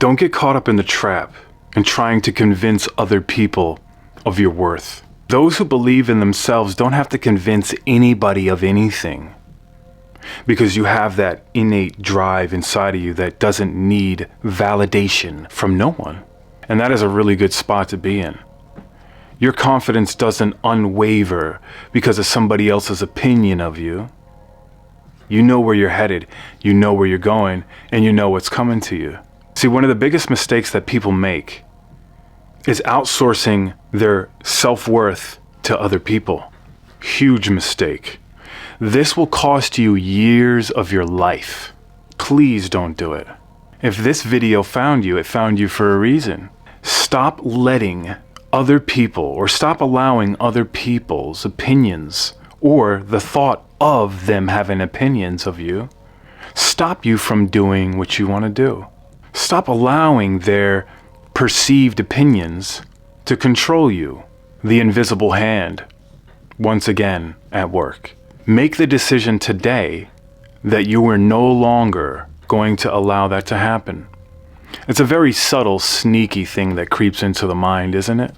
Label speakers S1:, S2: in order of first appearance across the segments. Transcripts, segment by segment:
S1: Don't get caught up in the trap and trying to convince other people of your worth. Those who believe in themselves don't have to convince anybody of anything, because you have that innate drive inside of you that doesn't need validation from no one. And that is a really good spot to be in. Your confidence doesn't unwaver because of somebody else's opinion of you. You know where you're headed, you know where you're going, and you know what's coming to you. See, one of the biggest mistakes that people make is outsourcing their self-worth to other people. Huge mistake. This will cost you years of your life. Please don't do it. If this video found you, it found you for a reason. Stop letting other people, or stop allowing other people's opinions, or the thought of them having opinions of you, stop you from doing what you want to do. Stop allowing their perceived opinions to control you. The invisible hand, once again, at work. Make the decision today that you are no longer going to allow that to happen. It's a very subtle, sneaky thing that creeps into the mind, isn't it?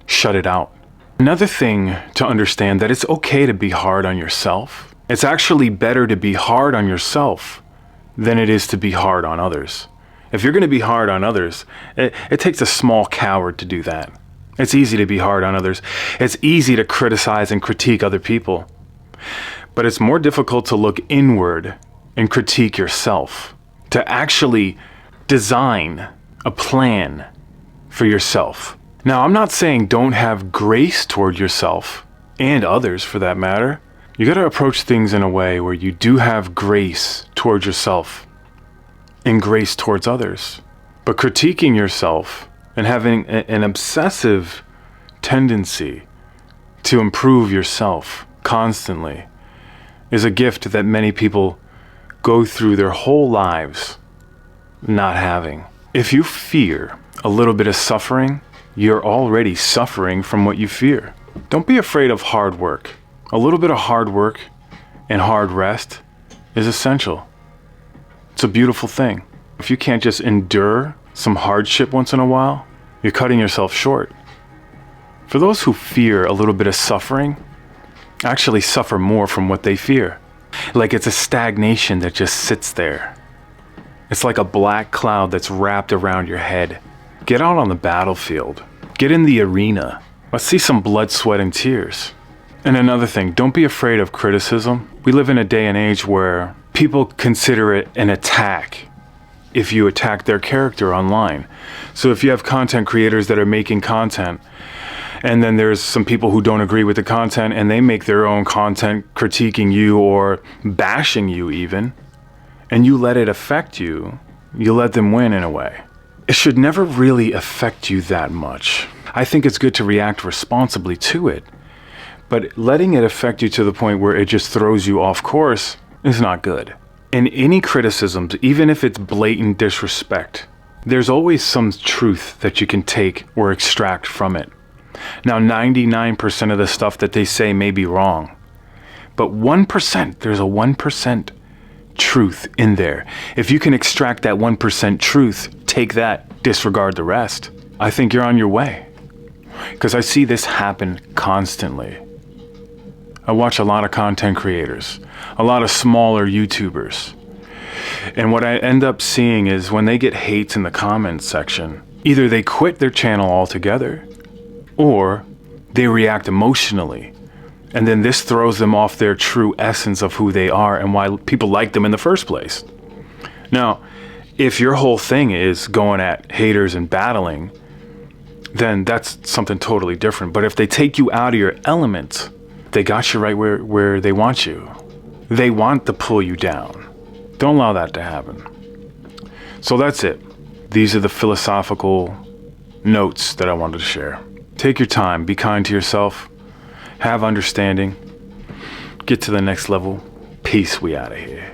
S1: Shut it out. Another thing to understand, that it's okay to be hard on yourself. It's actually better to be hard on yourself than it is to be hard on others. If you're going to be hard on others, it takes a small coward to do that. It's easy to be hard on others. It's easy to criticize and critique other people. But it's more difficult to look inward and critique yourself, to actually design a plan for yourself. Now, I'm not saying don't have grace toward yourself, and others for that matter. You got to approach things in a way where you do have grace toward yourself and grace towards others. But critiquing yourself and having an obsessive tendency to improve yourself constantly is a gift that many people go through their whole lives not having. If you fear a little bit of suffering, you're already suffering from what you fear. Don't be afraid of hard work. A little bit of hard work and hard rest is essential. It's a beautiful thing. If you can't just endure some hardship once in a while, you're cutting yourself short. For those who fear a little bit of suffering, actually suffer more from what they fear. Like it's a stagnation that just sits there. It's like a black cloud that's wrapped around your head. Get out on the battlefield. Get in the arena. Let's see some blood, sweat, and tears. And another thing, don't be afraid of criticism. We live in a day and age where people consider it an attack if you attack their character online. So if you have content creators that are making content, and then there's some people who don't agree with the content and they make their own content critiquing you or bashing you even, and you let it affect you, you let them win in a way. It should never really affect you that much. I think it's good to react responsibly to it, but letting it affect you to the point where it just throws you off course is not good. In any criticisms, even if it's blatant disrespect, there's always some truth that you can take or extract from it. Now, 99% of the stuff that they say may be wrong, but 1%, there's a 1% truth in there. If you can extract that 1% truth, take that, disregard the rest, I think you're on your way. Because I see this happen constantly. I watch a lot of content creators, a lot of smaller YouTubers. And what I end up seeing is when they get hates in the comments section, either they quit their channel altogether or they react emotionally. And then this throws them off their true essence of who they are and why people like them in the first place. Now, if your whole thing is going at haters and battling, then that's something totally different. But if they take you out of your element, they got you right where they want you. They want to pull you down. Don't allow that to happen. So that's it. These are the philosophical notes that I wanted to share. Take your time, be kind to yourself, have understanding, get to the next level. Peace, we out of here.